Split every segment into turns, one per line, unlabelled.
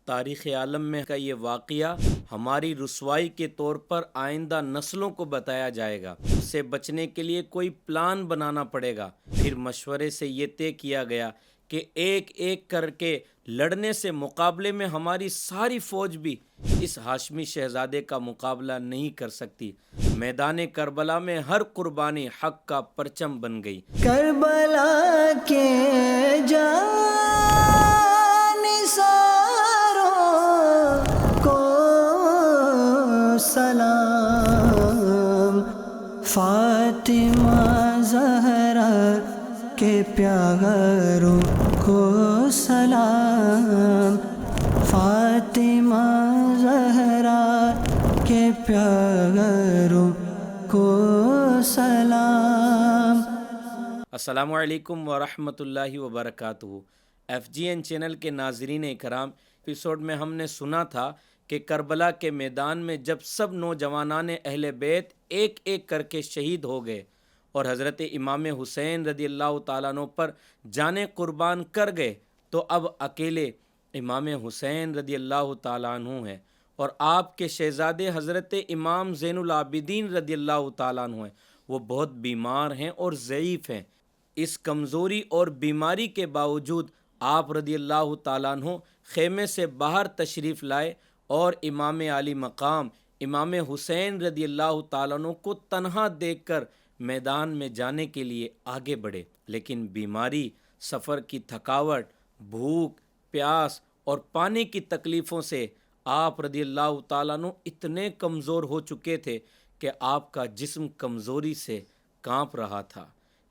تاریخ عالم میں کا یہ واقعہ ہماری رسوائی کے طور پر آئندہ نسلوں کو بتایا جائے گا۔ اس سے بچنے کے لیے کوئی پلان بنانا پڑے گا۔ پھر مشورے سے یہ طے کیا گیا کہ ایک ایک کر کے لڑنے سے مقابلے میں ہماری ساری فوج بھی اس ہاشمی شہزادے کا مقابلہ نہیں کر سکتی۔ میدان کربلا میں ہر قربانی حق کا پرچم بن گئی۔
کربلا کے جانثاروں کو سلام، فاطمہ زہرا کے پیاروں کو سلام، فاطمہ زہرا کے پیاروں کو سلام۔
السلام علیکم ورحمۃ اللہ وبرکاتہ۔ FGN چینل کے ناظرین اکرام، ایپیسوڈ میں ہم نے سنا تھا کہ کربلا کے میدان میں جب سب نوجوانان اہل بیت ایک ایک کر کے شہید ہو گئے اور حضرت امام حسین رضی اللہ تعالیٰ عنہ پر جانیں قربان کر گئے، تو اب اکیلے امام حسین رضی اللہ تعالیٰ عنہ ہیں اور آپ کے شہزادے حضرت امام زین العابدین رضی اللہ تعالیٰ عنہ ہیں۔ وہ بہت بیمار ہیں اور ضعیف ہیں۔ اس کمزوری اور بیماری کے باوجود آپ رضی اللہ تعالیٰ عنہ خیمے سے باہر تشریف لائے اور امام علی مقام امام حسین رضی اللہ تعالیٰ عنہ کو تنہا دیکھ کر میدان میں جانے کے لیے آگے بڑھے، لیکن بیماری، سفر کی تھکاوٹ، بھوک، پیاس اور پانی کی تکلیفوں سے آپ رضی اللہ تعالیٰ عنہ اتنے کمزور ہو چکے تھے کہ آپ کا جسم کمزوری سے کانپ رہا تھا،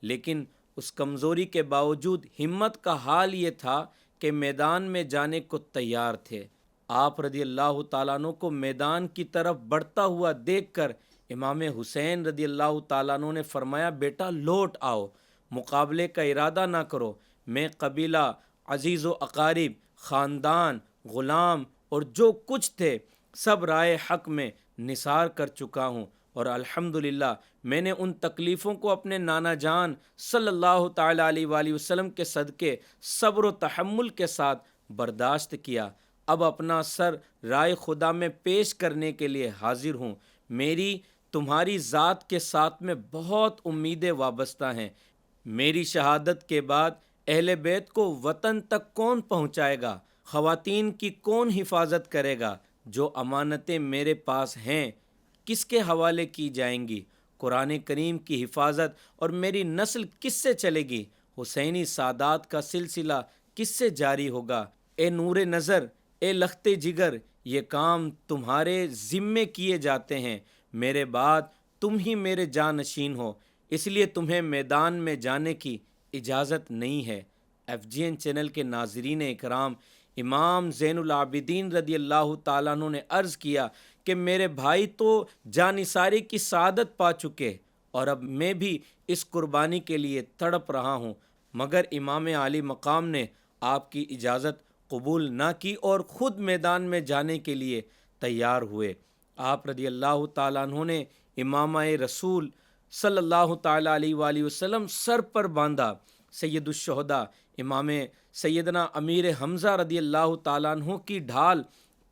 لیکن اس کمزوری کے باوجود ہمت کا حال یہ تھا کہ میدان میں جانے کو تیار تھے۔ آپ رضی اللہ تعالیٰ عنہ کو میدان کی طرف بڑھتا ہوا دیکھ کر امام حسین رضی اللہ تعالیٰ عنہ نے فرمایا، بیٹا لوٹ آؤ، مقابلے کا ارادہ نہ کرو۔ میں قبیلہ، عزیز و اقارب، خاندان، غلام اور جو کچھ تھے سب رائے حق میں نثار کر چکا ہوں، اور الحمدللہ میں نے ان تکلیفوں کو اپنے نانا جان صلی اللہ تعالیٰ علیہ وآلہ وسلم کے صدقے صبر و تحمل کے ساتھ برداشت کیا۔ اب اپنا سر رائے خدا میں پیش کرنے کے لیے حاضر ہوں۔ میری تمہاری ذات کے ساتھ میں بہت امیدیں وابستہ ہیں۔ میری شہادت کے بعد اہل بیت کو وطن تک کون پہنچائے گا؟ خواتین کی کون حفاظت کرے گا؟ جو امانتیں میرے پاس ہیں کس کے حوالے کی جائیں گی؟ قرآن کریم کی حفاظت اور میری نسل کس سے چلے گی؟ حسینی سادات کا سلسلہ کس سے جاری ہوگا؟ اے نور نظر، اے لخت جگر، یہ کام تمہارے ذمے کیے جاتے ہیں۔ میرے بعد تم ہی میرے جانشین ہو، اس لیے تمہیں میدان میں جانے کی اجازت نہیں ہے۔ FGN چینل کے ناظرین اکرام، امام زین العابدین رضی اللہ تعالیٰ عنہ نے عرض کیا کہ میرے بھائی تو جانثاری کی سعادت پا چکے اور اب میں بھی اس قربانی کے لیے تڑپ رہا ہوں، مگر امام علی مقام نے آپ کی اجازت قبول نہ کی اور خود میدان میں جانے کے لیے تیار ہوئے۔ آپ رضی اللہ تعالیٰ عنہ نے امامہ رسول صلی اللہ تعالیٰ علیہ وآلہ وسلم سر پر باندھا، سید الشہداء امام سیدنا امیر حمزہ رضی اللہ تعالیٰ عنہ کی ڈھال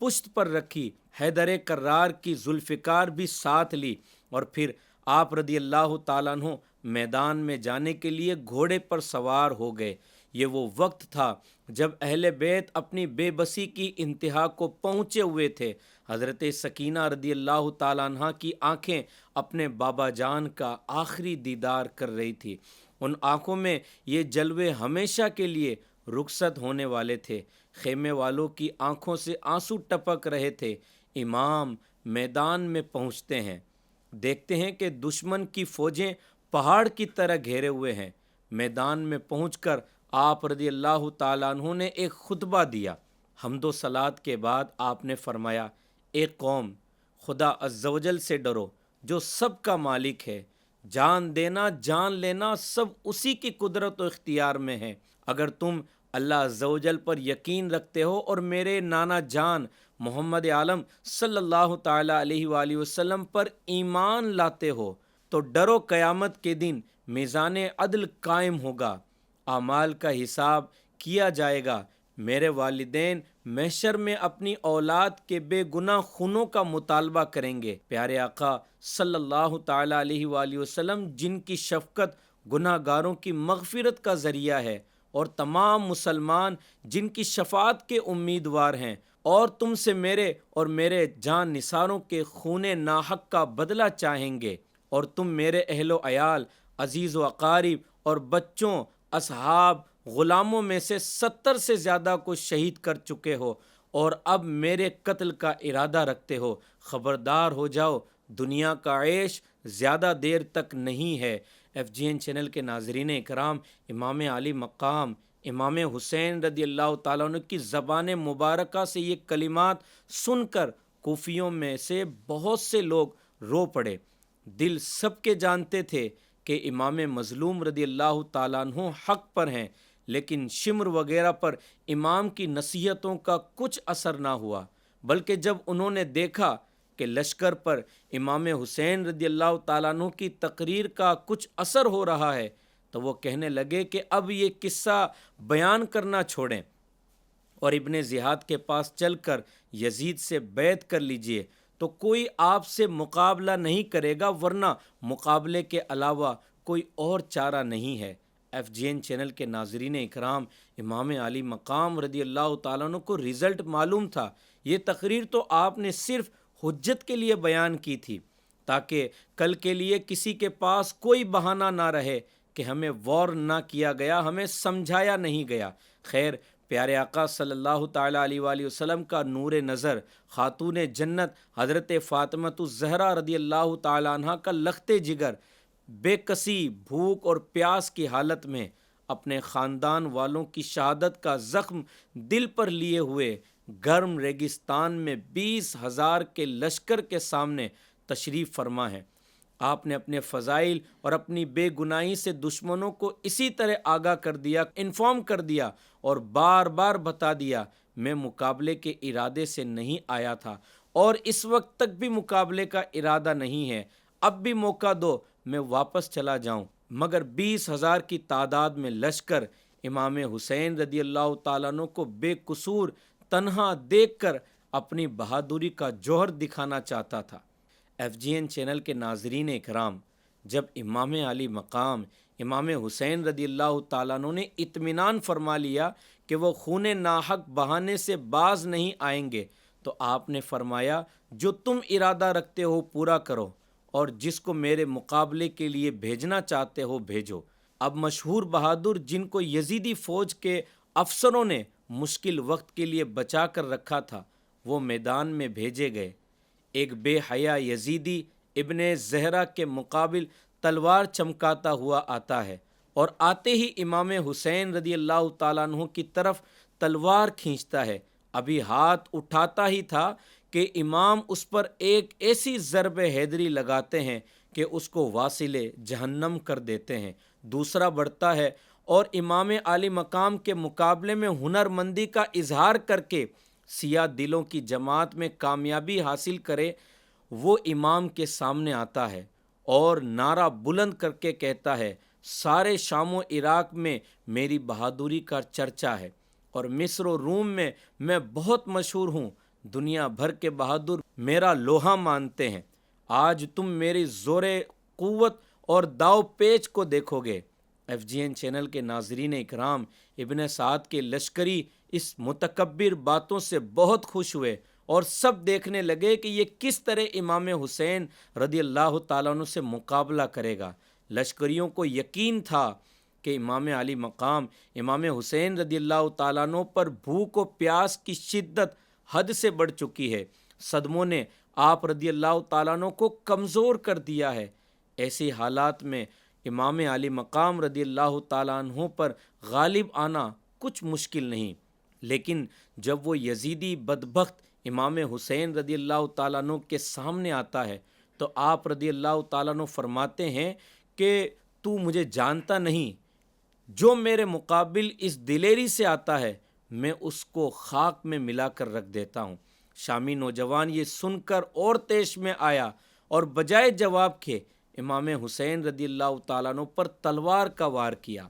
پشت پر رکھی، حیدر کرار کی ذوالفقار بھی ساتھ لی، اور پھر آپ رضی اللہ تعالیٰ عنہ میدان میں جانے کے لیے گھوڑے پر سوار ہو گئے۔ یہ وہ وقت تھا جب اہل بیت اپنی بے بسی کی انتہا کو پہنچے ہوئے تھے۔ حضرت سکینہ رضی اللہ تعالیٰ عنہ کی آنکھیں اپنے بابا جان کا آخری دیدار کر رہی تھی۔ ان آنکھوں میں یہ جلوے ہمیشہ کے لیے رخصت ہونے والے تھے۔ خیمے والوں کی آنکھوں سے آنسو ٹپک رہے تھے۔ امام میدان میں پہنچتے ہیں، دیکھتے ہیں کہ دشمن کی فوجیں پہاڑ کی طرح گھیرے ہوئے ہیں۔ میدان میں پہنچ کر آپ رضی اللہ تعالیٰ عنہ نے ایک خطبہ دیا۔ حمد و صلات کے بعد آپ نے فرمایا، اے قوم، خدا عز و جل سے ڈرو جو سب کا مالک ہے۔ جان دینا، جان لینا سب اسی کی قدرت و اختیار میں ہے۔ اگر تم اللہ عز و جل پر یقین رکھتے ہو اور میرے نانا جان محمد عالم صلی اللہ تعالیٰ علیہ وآلہ وسلم پر ایمان لاتے ہو تو ڈرو، قیامت کے دن میزان عدل قائم ہوگا، اعمال کا حساب کیا جائے گا، میرے والدین محشر میں اپنی اولاد کے بے گناہ خونوں کا مطالبہ کریں گے۔ پیارے آقا صلی اللہ تعالیٰ علیہ وآلہ وسلم جن کی شفقت گناہ گاروں کی مغفرت کا ذریعہ ہے، اور تمام مسلمان جن کی شفاعت کے امیدوار ہیں، اور تم سے میرے اور میرے جان نثاروں کے خون ناحق کا بدلہ چاہیں گے، اور تم میرے اہل و عیال، عزیز و اقارب اور بچوں، اصحاب، غلاموں میں سے 70 سے زیادہ کو شہید کر چکے ہو، اور اب میرے قتل کا ارادہ رکھتے ہو۔ خبردار ہو جاؤ، دنیا کا عیش زیادہ دیر تک نہیں ہے۔ FGN چینل کے ناظرین اکرام، امام علی مقام امام حسین رضی اللہ تعالیٰ عنہ کی زبان مبارکہ سے یہ کلمات سن کر کوفیوں میں سے بہت سے لوگ رو پڑے۔ دل سب کے جانتے تھے کہ امام مظلوم رضی اللہ تعالیٰ عنہ حق پر ہیں، لیکن شمر وغیرہ پر امام کی نصیحتوں کا کچھ اثر نہ ہوا، بلکہ جب انہوں نے دیکھا کہ لشکر پر امام حسین رضی اللہ تعالیٰ عنہ کی تقریر کا کچھ اثر ہو رہا ہے، تو وہ کہنے لگے کہ اب یہ قصہ بیان کرنا چھوڑیں اور ابن زیاد کے پاس چل کر یزید سے بیعت کر لیجئے، تو کوئی آپ سے مقابلہ نہیں کرے گا، ورنہ مقابلے کے علاوہ کوئی اور چارہ نہیں ہے۔ FGN چینل کے ناظرین اکرام، امام علی مقام رضی اللہ تعالیٰ عنہ کو رزلٹ معلوم تھا۔ یہ تقریر تو آپ نے صرف حجت کے لیے بیان کی تھی، تاکہ کل کے لیے کسی کے پاس کوئی بہانہ نہ رہے کہ ہمیں وارن نہ کیا گیا، ہمیں سمجھایا نہیں گیا۔ خیر، پیارے آقا صلی اللہ تعالیٰ علیہ وآلہ وسلم کا نور نظر خاتون جنت حضرت فاطمۃ الزہرا رضی اللہ تعالیٰ عنہ کا لخت جگر بے کسی، بھوک اور پیاس کی حالت میں اپنے خاندان والوں کی شہادت کا زخم دل پر لیے ہوئے گرم ریگستان میں 20,000 کے لشکر کے سامنے تشریف فرما ہے۔ آپ نے اپنے فضائل اور اپنی بے گناہی سے دشمنوں کو اسی طرح آگاہ کر دیا، انفارم کر دیا اور بار بار بتا دیا، میں مقابلے کے ارادے سے نہیں آیا تھا اور اس وقت تک بھی مقابلے کا ارادہ نہیں ہے، اب بھی موقع دو میں واپس چلا جاؤں۔ مگر 20,000 کی تعداد میں لشکر امام حسین رضی اللہ تعالیٰ عنہ کو بے قصور تنہا دیکھ کر اپنی بہادری کا جوہر دکھانا چاہتا تھا۔ FGN چینل کے ناظرین اکرام، جب امام علی مقام امام حسین رضی اللہ تعالیٰ عنہ نے اطمینان فرما لیا کہ وہ خون ناحق بہانے سے باز نہیں آئیں گے، تو آپ نے فرمایا، جو تم ارادہ رکھتے ہو پورا کرو، اور جس کو میرے مقابلے کے لیے بھیجنا چاہتے ہو بھیجو۔ اب مشہور بہادر جن کو یزیدی فوج کے افسروں نے مشکل وقت کے لیے بچا کر رکھا تھا، وہ میدان میں بھیجے گئے۔ ایک بے حیا یزیدی ابن زہرا کے مقابل تلوار چمکاتا ہوا آتا ہے، اور آتے ہی امام حسین رضی اللہ تعالیٰ عنہ کی طرف تلوار کھینچتا ہے۔ ابھی ہاتھ اٹھاتا ہی تھا کہ امام اس پر ایک ایسی ضرب حیدری لگاتے ہیں کہ اس کو واصل جہنم کر دیتے ہیں۔ دوسرا بڑھتا ہے اور امام علی مقام کے مقابلے میں ہنرمندی کا اظہار کر کے سیاہ دلوں کی جماعت میں کامیابی حاصل کرے، وہ امام کے سامنے آتا ہے اور نعرہ بلند کر کے کہتا ہے، سارے شام و عراق میں میری بہادری کا چرچا ہے، اور مصر و روم میں میں بہت مشہور ہوں، دنیا بھر کے بہادر میرا لوہا مانتے ہیں۔ آج تم میری زور قوت اور داؤ پیچ کو دیکھو گے۔ FGN چینل کے ناظرین اکرام، ابن سعد کے لشکری اس متکبر باتوں سے بہت خوش ہوئے اور سب دیکھنے لگے کہ یہ کس طرح امام حسین رضی اللہ تعالیٰ عنہ سے مقابلہ کرے گا۔ لشکریوں کو یقین تھا کہ امام علی مقام امام حسین رضی اللہ تعالیٰ عنہ پر بھوک و پیاس کی شدت حد سے بڑھ چکی ہے، صدموں نے آپ رضی اللہ تعالیٰ عنہ کو کمزور کر دیا ہے۔ ایسی حالات میں امام علی مقام رضی اللہ تعالیٰ عنہ پر غالب آنا کچھ مشکل نہیں، لیکن جب وہ یزیدی بدبخت امام حسین رضی اللہ تعالیٰ عنہ کے سامنے آتا ہے تو آپ رضی اللہ تعالیٰ عنہ فرماتے ہیں کہ تو مجھے جانتا نہیں، جو میرے مقابل اس دلیری سے آتا ہے میں اس کو خاک میں ملا کر رکھ دیتا ہوں۔ شامی نوجوان یہ سن کر اور تیش میں آیا اور بجائے جواب کے امام حسین رضی اللہ تعالیٰ عنہ پر تلوار کا وار کیا۔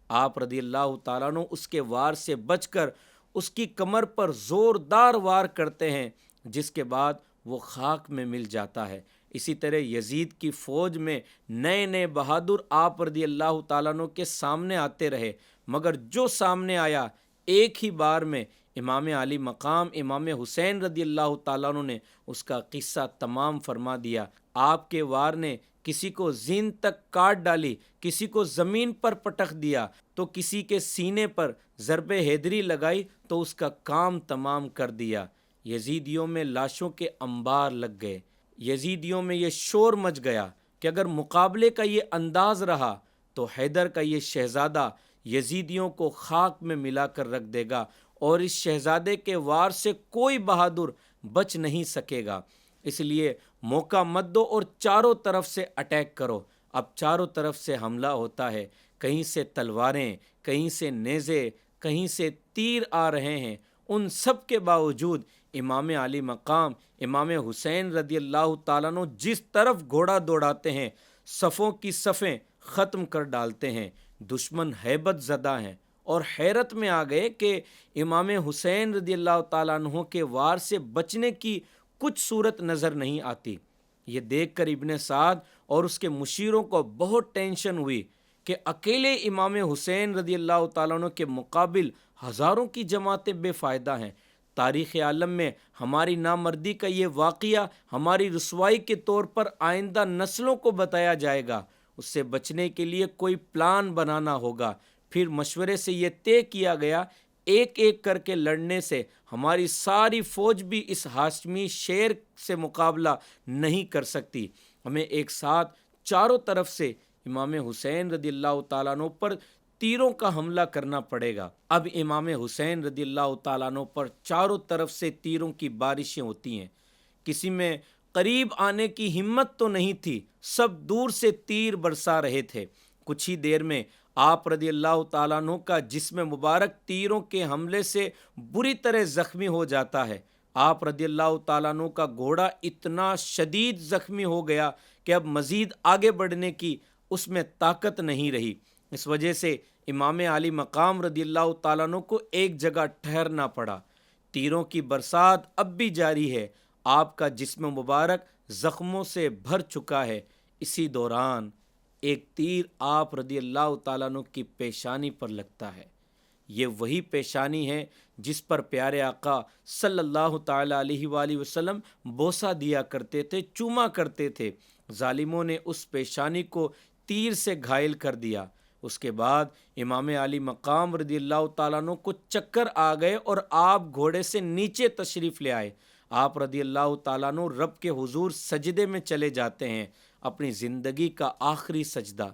آپ رضی اللہ تعالیٰ عنہ اس کے وار سے بچ کر اس کی کمر پر زوردار وار کرتے ہیں، جس کے بعد وہ خاک میں مل جاتا ہے۔ اسی طرح یزید کی فوج میں نئے نئے بہادر آپ رضی اللہ تعالیٰ عنہ کے سامنے آتے رہے، مگر جو سامنے آیا ایک ہی بار میں امام علی مقام امام حسین رضی اللہ تعالیٰ عنہ نے اس کا قصہ تمام فرما دیا۔ آپ کے وار نے کسی کو زین تک کاٹ ڈالی، کسی کو زمین پر پٹخ دیا، تو کسی کے سینے پر ضرب حیدری لگائی تو اس کا کام تمام کر دیا۔ یزیدیوں میں لاشوں کے انبار لگ گئے۔ یزیدیوں میں یہ شور مچ گیا کہ اگر مقابلے کا یہ انداز رہا تو حیدر کا یہ شہزادہ یزیدیوں کو خاک میں ملا کر رکھ دے گا، اور اس شہزادے کے وار سے کوئی بہادر بچ نہیں سکے گا۔ اس لیے موقع مت دو اور چاروں طرف سے اٹیک کرو۔ اب چاروں طرف سے حملہ ہوتا ہے، کہیں سے تلواریں، کہیں سے نیزے، کہیں سے تیر آ رہے ہیں۔ ان سب کے باوجود امام علی مقام امام حسین رضی اللہ تعالیٰ عنہ جس طرف گھوڑا دوڑاتے ہیں، صفوں کی صفیں ختم کر ڈالتے ہیں۔ دشمن ہیبت زدہ ہیں اور حیرت میں آ گئے کہ امام حسین رضی اللہ تعالیٰ عنہ کے وار سے بچنے کی کچھ صورت نظر نہیں آتی۔ یہ دیکھ کر ابن سعد اور اس کے مشیروں کو بہت ٹینشن ہوئی کہ اکیلے امام حسین رضی اللہ تعالیٰ عنہ کے مقابل ہزاروں کی جماعتیں بے فائدہ ہیں۔ تاریخ عالم میں ہماری نامردی کا یہ واقعہ ہماری رسوائی کے طور پر آئندہ نسلوں کو بتایا جائے گا۔ اس سے بچنے کے لیے کوئی پلان بنانا ہوگا۔ پھر مشورے سے یہ طے کیا گیا ایک ایک کر کے لڑنے سے ہماری ساری فوج بھی اس ہاشمی شیر سے مقابلہ نہیں کر سکتی۔ ہمیں ایک ساتھ چاروں طرف سے امام حسین رضی اللہ تعالیٰ عنہ پر تیروں کا حملہ کرنا پڑے گا۔ اب امام حسین رضی اللہ تعالیٰ عنہ پر چاروں طرف سے تیروں کی بارشیں ہوتی ہیں۔ کسی میں قریب آنے کی ہمت تو نہیں تھی، سب دور سے تیر برسا رہے تھے۔ کچھ ہی دیر میں آپ رضی اللہ تعالیٰ عنہ کا جسم مبارک تیروں کے حملے سے بری طرح زخمی ہو جاتا ہے۔ آپ رضی اللہ تعالیٰ عنہ کا گھوڑا اتنا شدید زخمی ہو گیا کہ اب مزید آگے بڑھنے کی اس میں طاقت نہیں رہی۔ اس وجہ سے امام علی مقام رضی اللہ تعالیٰ عنہ کو ایک جگہ ٹھہرنا پڑا۔ تیروں کی برسات اب بھی جاری ہے۔ آپ کا جسم مبارک زخموں سے بھر چکا ہے۔ اسی دوران ایک تیر آپ رضی اللہ تعالیٰ عنہ کی پیشانی پر لگتا ہے۔ یہ وہی پیشانی ہے جس پر پیارے آقا صلی اللہ تعالیٰ علیہ وآلہ وسلم بوسہ دیا کرتے تھے، چوما کرتے تھے۔ ظالموں نے اس پیشانی کو تیر سے گھائل کر دیا۔ اس کے بعد امام علی مقام رضی اللہ تعالیٰ عنہ کو چکر آ گئے اور آپ گھوڑے سے نیچے تشریف لے آئے۔ آپ رضی اللہ تعالیٰ عنہ رب کے حضور سجدے میں چلے جاتے ہیں، اپنی زندگی کا آخری سجدہ،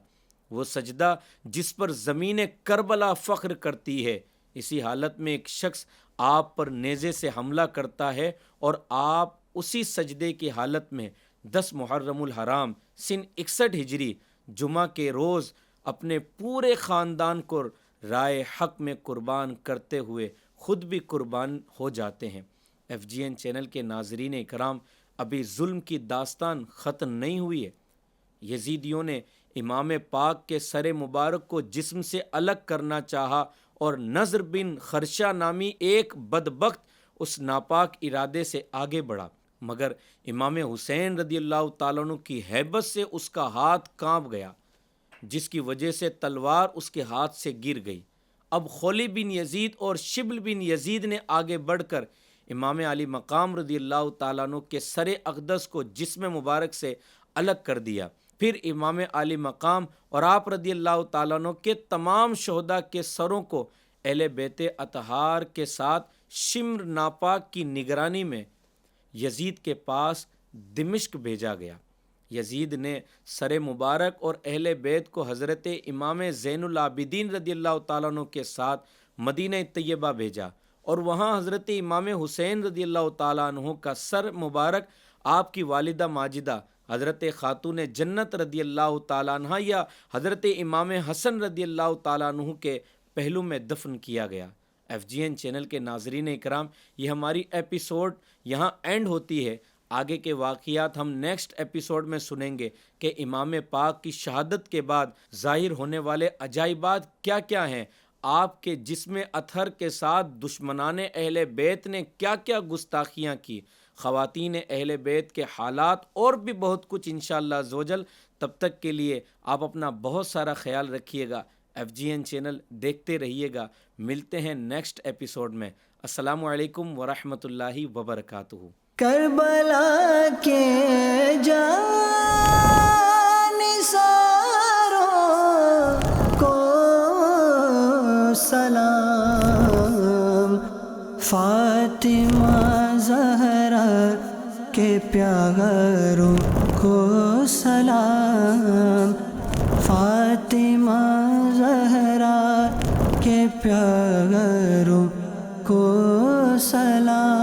وہ سجدہ جس پر زمین کربلا فخر کرتی ہے۔ اسی حالت میں ایک شخص آپ پر نیزے سے حملہ کرتا ہے اور آپ اسی سجدے کی حالت میں 10 محرم الحرام سن 61 ہجری جمعہ کے روز اپنے پورے خاندان کو رائے حق میں قربان کرتے ہوئے خود بھی قربان ہو جاتے ہیں۔ FGN چینل کے ناظرین اکرام، ابھی ظلم کی داستان ختم نہیں ہوئی ہے۔ یزیدیوں نے امام پاک کے سر مبارک کو جسم سے الگ کرنا چاہا اور نضر بن خرشہ نامی ایک بدبخت اس ناپاک ارادے سے آگے بڑھا، مگر امام حسین رضی اللہ تعالیٰ عنہ کی ہیبت سے اس کا ہاتھ کانپ گیا، جس کی وجہ سے تلوار اس کے ہاتھ سے گر گئی۔ اب خولی بن یزید اور شبل بن یزید نے آگے بڑھ کر امام علی مقام رضی اللہ تعالیٰ عنہ کے سر اقدس کو جسم مبارک سے الگ کر دیا۔ پھر امام علی مقام اور آپ رضی اللہ تعالیٰ عنہ کے تمام شہداء کے سروں کو اہل بیت اطہار کے ساتھ شمر ناپاک کی نگرانی میں یزید کے پاس دمشق بھیجا گیا۔ یزید نے سر مبارک اور اہل بیت کو حضرت امام زین العابدین رضی اللہ تعالیٰ عنہ کے ساتھ مدینہ طیبہ بھیجا اور وہاں حضرت امام حسین رضی اللہ تعالیٰ عنہ کا سر مبارک آپ کی والدہ ماجدہ حضرت خاتون جنت رضی اللہ تعالیٰ عنہ یا حضرت امام حسن رضی اللہ تعالیٰ عنہ کے پہلو میں دفن کیا گیا۔ FGN چینل کے ناظرین اکرام، یہ ہماری ایپیسوڈ یہاں اینڈ ہوتی ہے۔ آگے کے واقعات ہم نیکسٹ ایپیسوڈ میں سنیں گے کہ امام پاک کی شہادت کے بعد ظاہر ہونے والے عجائبات کیا کیا ہیں۔ آپ کے جسم اطہر کے ساتھ دشمنان اہل بیت نے کیا کیا گستاخیاں کی، خواتین اہل بیت کے حالات اور بھی بہت کچھ انشاءاللہ عزوجل۔ تب تک کے لیے آپ اپنا بہت سارا خیال رکھیے گا، FGN چینل دیکھتے رہیے گا۔ ملتے ہیں نیکسٹ ایپیسوڈ میں۔ السلام علیکم ورحمۃ اللہ وبرکاتہ۔
کربلا کے جانثاروں کو سلام، فاطمہ زہرا کے پیاروں کو سلام، فاطمہ زہرا کے پیاروں کو سلام۔